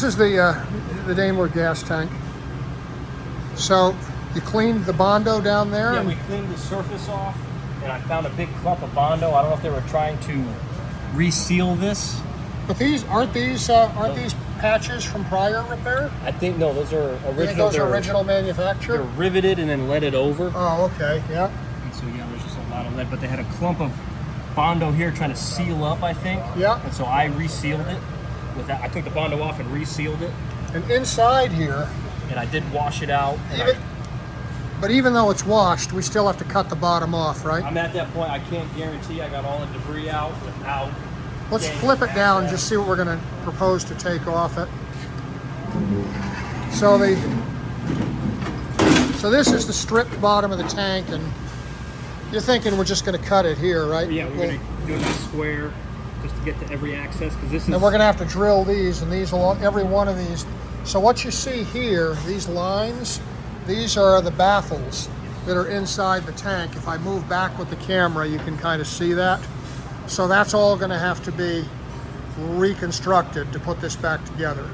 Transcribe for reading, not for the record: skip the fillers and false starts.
This is the Daimler gas tank. So you cleaned the Bondo down there? Yeah, we cleaned the surface off, and I found a big clump of Bondo. I don't know if they were trying to reseal this. But these aren't these patches from prior repair? I think no, those are original. You think those are original manufacture? They're riveted and then leaded over. Oh, okay, yeah. And so yeah, there's just a lot of lead, but they had a clump of Bondo here trying to seal up, I think. Yeah. And so I resealed it with that. I took the Bondo off and resealed it. And inside here, and I did wash it out. But even though it's washed, we still have to cut the bottom off, right? I'm at that point. I can't guarantee I got all the debris out without. Let's flip it down and just see what we're going to propose to take off it. So this is the stripped bottom of the tank, and you're thinking we're just going to cut it here, right? Yeah, we're going to do a nice square just to get to every access, because this is. And we're going to have to drill these, and these will, every one of these. So what you see here, these lines, these are the baffles that are inside the tank. If I move back with the camera, you can kind of see that. So that's all going to have to be reconstructed to put this back together.